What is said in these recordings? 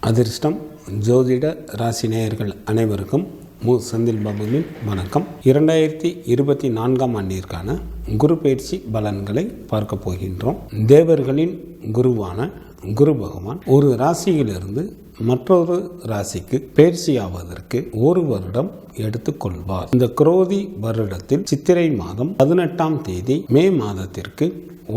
அதிர்ஷ்டம் ஜோதிட ராசி நேயர்கள் அனைவருக்கும் செந்தில் பாபுவின் வணக்கம். 2024ஆம் ஆண்டிற்கான குரு பயிற்சி பலன்களை பார்க்க போகின்றோம். தேவர்களின் குருவான குரு பகவான் ஒரு ராசியிலிருந்து மற்றொரு ராசிக்கு பயிற்சியாவதற்கு ஒரு வருடம் எடுத்துக்கொள்வார். இந்த குரோதி வருடத்தில் சித்திரை மாதம் 18ஆம் தேதி மே மாதத்திற்கு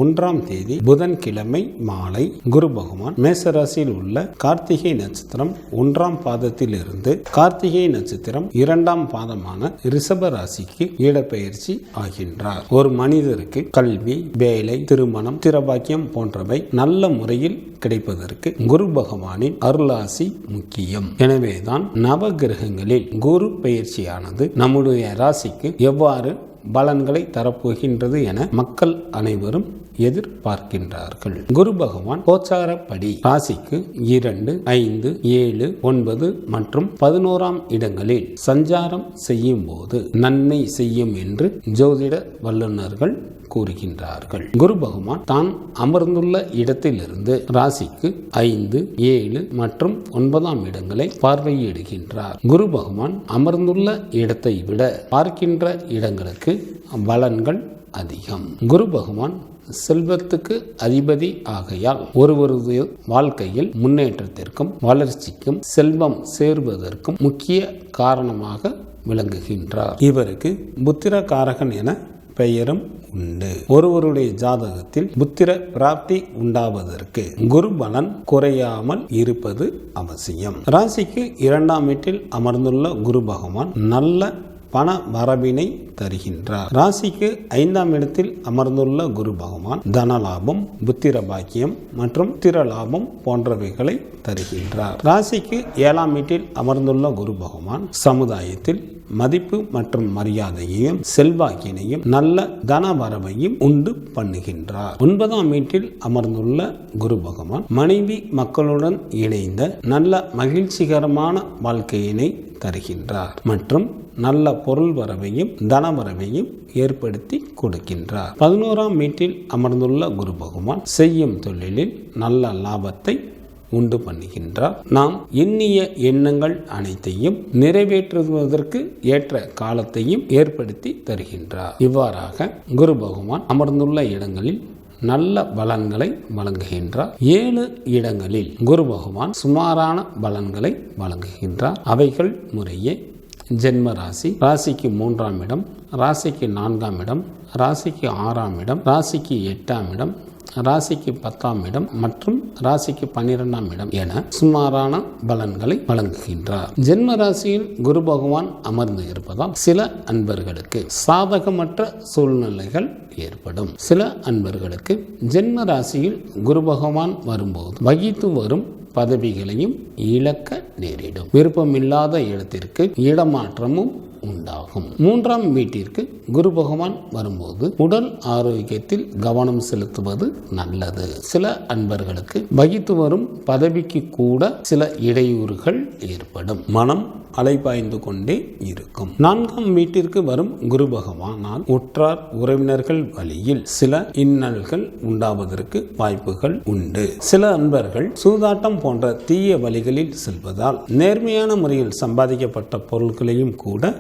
1ஆம் தேதி புதன்கிழமை மாலை குரு பகவான் மேசராசியில் உள்ள கார்த்திகை நட்சத்திரம் 1ஆம் பாதத்தில் இருந்து கார்த்திகை நட்சத்திரம் 2ஆம் பாதமான ரிஷப ராசிக்கு இடப்பெயர்ச்சி ஆகின்றார். ஒரு மனிதருக்கு கல்வி, வேலை, திருமணம், திரபாக்கியம் போன்றவை நல்ல முறையில் கிடைப்பதற்கு குரு பகவானின் அருளாசி முக்கியம். எனவேதான் நவ கிரகங்களில் குரு பயிற்சியானது நம்முடைய ராசிக்கு எவ்வாறு பலன்களை தரப்போகின்றது என மக்கள் அனைவரும் எதிர்பார்க்கின்றார்கள். குரு பகவான் கோச்சாரப்படி ராசிக்கு 2, 5, 7, 9 மற்றும் 11ஆம் இடங்களில் சஞ்சாரம் செய்யும் போது நன்மை செய்யும் என்று ஜோதிட வல்லுநர்கள் கூறுகின்றார்கள். குரு பகவான் தான் அமர்ந்துள்ள இடத்திலிருந்து ராசிக்கு 5, 7 மற்றும் 9ஆம் இடங்களை பார்வையிடுகின்றார். குரு பகவான் அமர்ந்துள்ள இடத்தை விட பார்க்கின்ற இடங்களுக்கு பலன்கள் அதிகம். குரு பகவான் செல்வத்துக்கு அதிபதி ஆகையால் ஒருவரது வாழ்க்கையில் முன்னேற்றத்திற்கும் வளர்ச்சிக்கும் செல்வம் சேர்வதற்கும் முக்கிய காரணமாக விளங்குகின்றார். இவருக்கு புத்திரகாரகன் என பெயரும் உண்டு. ஒருவருடைய ஜாதகத்தில் புத்திர பிராப்தி உண்டாவதற்கு குரு பலன் குறையாமல் இருப்பது அவசியம். ராசிக்கு 2ஆம் வீட்டில் அமர்ந்துள்ள குரு பகவான் நல்ல பண வரவினை தருகின்றார். ராசிக்கு 5ஆம் இடத்தில் அமர்ந்துள்ள குரு பகவான் தனலாபம், புத்திர பாக்கியம் மற்றும் திரலாபம் போன்றவைகளை தருகின்றார். ராசிக்கு 7ஆம் வீட்டில் அமர்ந்துள்ள குரு பகவான் சமுதாயத்தில் மதிப்பு மற்றும் மரியாதையையும் செல்வாக்கினையும் நல்ல தன வரவையும் உண்டு பண்ணுகின்றார். 9ஆம் வீட்டில் அமர்ந்துள்ள குரு பகவான் மனைவி மக்களுடன் இணைந்த நல்ல மகிழ்ச்சிகரமான வாழ்க்கையினை தருகின்றார் மற்றும் நல்ல பொருள் வரவையும் தன வரவையும் ஏற்படுத்தி கொடுக்கின்றார். 11ஆம் வீட்டில் அமர்ந்துள்ள குரு பகவான் செய்யும் தொழிலில் நல்ல லாபத்தை உண்டு பண்ணுகின்றார். நாம் எண்ணிய எண்ணங்கள் அனைத்தையும் நிறைவேற்றுவதற்கு ஏற்ற காலத்தையும் ஏற்படுத்தி தருகின்றார். இவ்வாறாக குரு பகவான் அமர்ந்துள்ள இடங்களில் நல்ல பலன்களை வழங்குகின்றார். 7 இடங்களில் குரு பகவான் சுமாரான பலன்களை வழங்குகின்றார். அவைகள் முறையே ஜென்ம ராசி, ராசிக்கு 3ஆம் இடம், ராசிக்கு 4ஆம் இடம், ராசிக்கு 6ஆம் இடம், ராசிக்கு 8ஆம் இடம், ராசிக்கு 10ஆம் இடம் மற்றும் ராசிக்கு 12ஆம் இடம் என சுமாரான பலன்களை வழங்குகின்றார். ஜென்ம ராசியில் குரு பகவான் அமர்ந்து இருப்பதால் சில அன்பர்களுக்கு சாதகமற்ற சூழ்நிலைகள் ஏற்படும். சில அன்பர்களுக்கு ஜென்ம ராசியில் குரு பகவான் வரும்போது வகித்து வரும் பதவிகளையும் இழக்க நேரிடும். விருப்பமில்லாத இடத்திற்கு இடமாற்றமும் உண்டாகும். 3ஆம் வீட்டிற்கு குரு பகவான் வரும்போது உடல் ஆரோக்கியத்தில் கவனம் செலுத்துவது நல்லது. சில அன்பர்களுக்கு வகித்து வரும் பதவிக்கு கூட சில இடையூறுகள் ஏற்படும். மனம் அலைபாய்ந்து கொண்டே இருக்கும். 4ஆம் வீட்டிற்கு வரும் குரு பகவானால் உற்றார் உறவினர்கள் வழியில் சில இன்னல்கள் உண்டாவதற்கு வாய்ப்புகள் உண்டு. சில அன்பர்கள் சூதாட்டம் போன்ற தீய வழிகளில் செல்வதால் நேர்மையான முறையில் சம்பாதிக்கப்பட்ட பொருட்களையும் கூட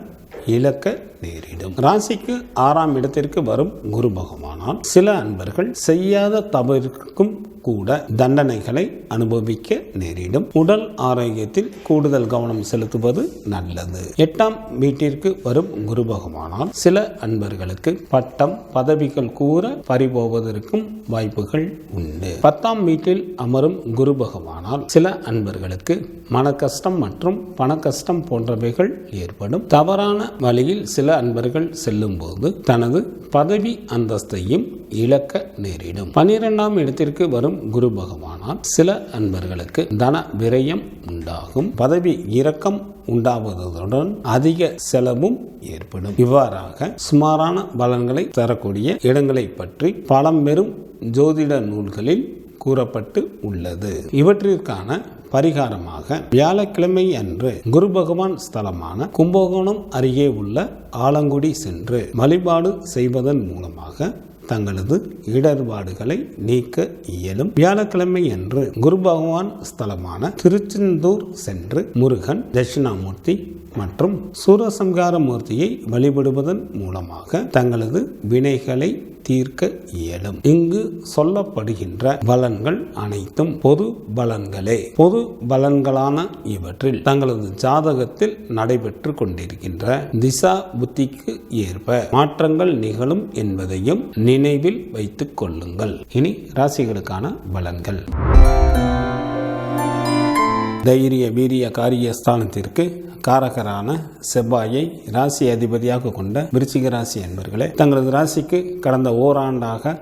இழக்க நேரிடும். ராசிக்கு 6ஆம் இடத்திற்கு வரும் குரு பகவானால் சில அன்பர்கள் செய்யாத தவறுக்கும் கூட தண்டனைகளை அனுபவிக்க நேரிடும். உடல் ஆரோக்கியத்தில் கூடுதல் கவனம் செலுத்துவது நல்லது. 8ஆம் வீட்டிற்கு வரும் குரு பகவானால் சில அன்பர்களுக்கு பட்டம், பதவிகள் கூற பறிபோவதற்கும் வாய்ப்புகள் உண்டு. 10ஆம் வீட்டில் அமரும் குரு பகவானால் சில அன்பர்களுக்கு மன கஷ்டம் மற்றும் பண கஷ்டம் போன்றவைகள் ஏற்படும். தவறான வழியில் சில அன்பர்கள் செல்லும் போது தனது பதவி அந்தஸ்தையும் இழக்க நேரிடும். 12ஆம் இடத்திற்கு வரும் குரு பகவானால் சில அன்பர்களுக்கு தன விரயம் உண்டாகும். பதவி இறக்கம் உண்டாவதுடன் அதிக செலவும் ஏற்படும். இவ்வாறாக சுமாரான பலன்களை தரக்கூடிய இடங்களை பற்றி பழம்பெரும் ஜோதிட நூல்களில் கூறப்பட்டு உள்ளது. இவற்றிற்கான பரிகாரமாக வியாழக்கிழமை அன்று குரு பகவான் ஸ்தலமான கும்பகோணம் அருகே உள்ள ஆலங்குடி சென்று வழிபாடு செய்வதன் மூலமாக தங்களது இடர்பாடுகளை நீக்க இயலும். வியாழக்கிழமை அன்று குரு பகவான் ஸ்தலமான திருச்செந்தூர் சென்று முருகன், தட்சிணாமூர்த்தி மற்றும் சூரசம்ஹார மூர்த்தியை வழிபடுவதன் மூலமாக தங்களது வினைகளை தீர்க்க இயலும். இங்கு சொல்லப்படுகின்ற பலன்கள் அனைத்தும் பொது பலன்களே. பொது பலன்களான இவற்றில் தங்களது ஜாதகத்தில் நடைபெற்று கொண்டிருக்கின்ற திசா புத்திக்கு ஏற்ப மாற்றங்கள் நிகழும் என்பதையும் நினைவில் வைத்துக் கொள்ளுங்கள். இனி ராசிகளுக்கான பலன்கள். தைரிய வீரிய காரிய ஸ்தானத்திற்கு காரகரான செவ்வாயை ராசி அதிபதியாக கொண்ட விருச்சிக ராசி என்பர்களே, தங்களது ராசிக்கு கடந்த ஓராண்டாக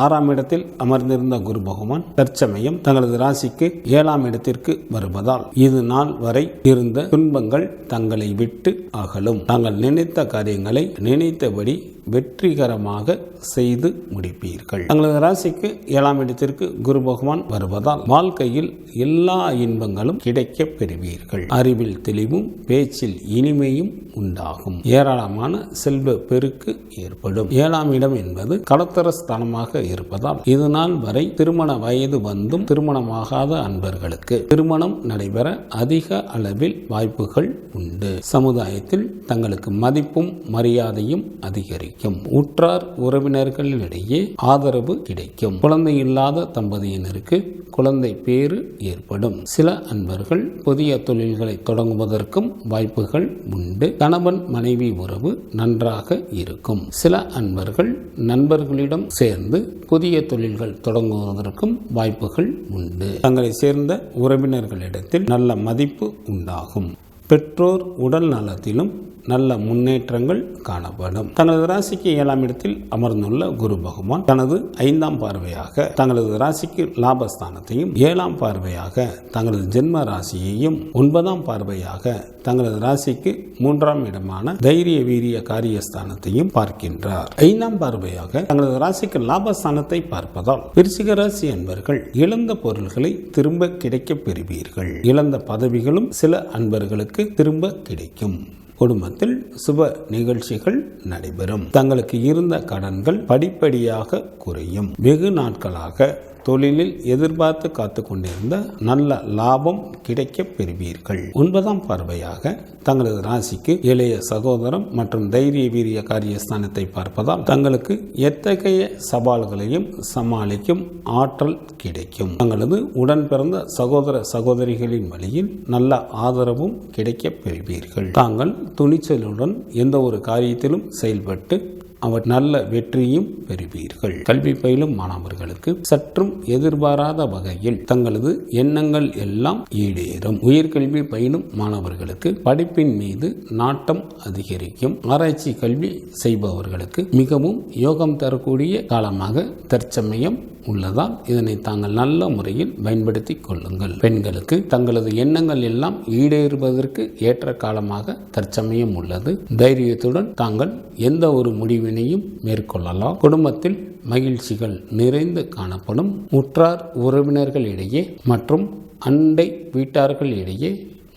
6ஆம் இடத்தில் அமர்ந்திருந்த குரு பகவான் தற்சமயம் தங்களது ராசிக்கு 7ஆம் இடத்திற்கு வருவதால் இது நாள் வரை இருந்த துன்பங்கள் தங்களை விட்டு அகலும். தாங்கள் நினைத்த காரியங்களை நினைத்தபடி வெற்றிகரமாக செய்து முடிப்பீர்கள். தங்களது ராசிக்கு 7ஆம் இடத்திற்கு குரு பகவான் வருவதால் வாழ்க்கையில் எல்லா இன்பங்களும் கிடைக்க பெறுவீர்கள். அறிவில் தெளிவும் பேச்சில் இனிமையும் உண்டாகும். ஏராளமான செல்வ பெருக்கு ஏற்படும். 7ஆம் இடம் என்பது களத்திர ஸ்தானமாக இருப்பதால் இது நாள் வரை திருமண வயது வந்தும் திருமணமாகாத அன்பர்களுக்கு திருமணம் நடைபெற அதிக அளவில் வாய்ப்புகள் உண்டு. சமுதாயத்தில் தங்களுக்கு மதிப்பும் மரியாதையும் அதிகரிக்கும். உற்றார் உறவினர்களிடையே ஆதரவு கிடைக்கும். குழந்தை இல்லாத தம்பதியினருக்கு குழந்தை பேறு ஏற்படும். சில அன்பர்கள் புதிய தொழில்களை தொடங்குவதற்கும் வாய்ப்புகள் உண்டு. கணவன் மனைவி உறவு நன்றாக இருக்கும். சில அன்பர்கள் நண்பர்களிடம் சேர்ந்து புதிய தொழில்கள் தொடங்குவதற்கும் வாய்ப்புகள் உண்டு. தங்களை சேர்ந்த உறவினர்களிடத்தில் நல்ல மதிப்பு உண்டாகும். பெற்றோர் உடல் நலத்திலும் நல்ல முன்னேற்றங்கள் காணப்படும். தங்களது ராசிக்கு 7ஆம் இடத்தில் அமர்ந்துள்ள குரு பகவான் தனது 5ஆம் பார்வையாக தங்களது ராசிக்கு லாபஸ்தானத்தையும் 7ஆம் பார்வையாக தங்களது ஜென்ம ராசியையும் 9ஆம் பார்வையாக தங்களது ராசிக்கு 3ஆம் இடமான தைரிய வீரிய காரியஸ்தானத்தையும் பார்க்கின்றார். 5ஆம் பார்வையாக தங்களது ராசிக்கு லாபஸ்தானத்தை பார்ப்பதால் விருச்சிக ராசி அன்பர்கள் இழந்த பொருள்களை திரும்ப கிடைக்க பெறுவீர்கள். இழந்த பதவிகளும் சில அன்பர்களுக்கு திரும்ப கிடைக்கும். குடும்பத்தில் சுப நிகழ்ச்சிகள் நடைபெறும். தங்களுக்கு இருந்த கடன்கள் படிப்படியாக குறையும். வெகு நாட்களாக தொழிலில் எதிர்பார்த்து காத்து கொண்டிருந்த நல்ல லாபம் கிடைக்க பெறுவீர்கள். 9ஆம் பார்வையாக தங்களது ராசிக்கு இளைய சகோதரம் மற்றும் தைரிய வீரிய காரியஸ்தானத்தை பார்ப்பதால் தங்களுக்கு எத்தகைய சவால்களையும் சமாளிக்கும் ஆற்றல் கிடைக்கும். தங்களது உடன் பிறந்த சகோதர சகோதரிகளின் வழியில் நல்ல ஆதரவும் கிடைக்க பெறுவீர்கள். தாங்கள் துணிச்சலுடன் எந்த ஒரு காரியத்திலும் செயல்பட்டு அவர் நல்ல வெற்றியும் பெறுவீர்கள். கல்வி பயிலும் மாணவர்களுக்கு சற்றும் எதிர்பாராத வகையில் தங்களது எண்ணங்கள் எல்லாம் ஈடேறும். உயர்கல்வி பயிலும் மாணவர்களுக்கு படிப்பின் மீது நாட்டம் அதிகரிக்கும். ஆராய்ச்சி கல்வி செய்பவர்களுக்கு மிகவும் யோகம் தரக்கூடிய காலமாக தற்சமயம் உள்ளதால் இதனை தாங்கள் நல்ல முறையில் பயன்படுத்தி கொள்ளுங்கள். பெண்களுக்கு தங்களது எண்ணங்கள் எல்லாம் ஈடேறுவதற்கு ஏற்ற காலமாக தற்சமயம் உள்ளது. தைரியத்துடன் தாங்கள் எந்த ஒரு முடிவினையும் மேற்கொள்ளலாம். குடும்பத்தில் மகிழ்ச்சிகள் நிறைந்து காணப்படும். உற்றார் உறவினர்களிடையே மற்றும் அண்டை வீட்டார்களிடையே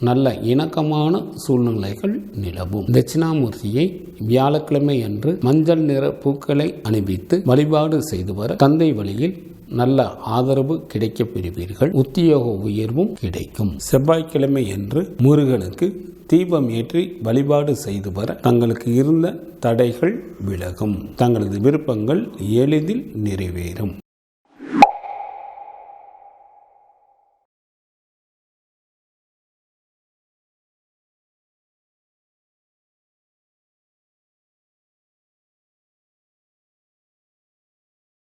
நல்ல இணக்கமான சூழ்நிலைகள் நிலவும். தட்சிணாமூர்த்தியை வியாழக்கிழமை அன்று மஞ்சள் நிற பூக்களை அணிவித்து வழிபாடு செய்து வர தந்தை வழியில் நல்ல ஆதரவு கிடைக்க பெறுவீர்கள். உத்தியோக உயர்வும் கிடைக்கும். செவ்வாய்க்கிழமை அன்று முருகனுக்கு தீபம் ஏற்றி வழிபாடு செய்து வர தங்களுக்கு இருந்த தடைகள் விலகும். தங்களது விருப்பங்கள் எளிதில் நிறைவேறும்.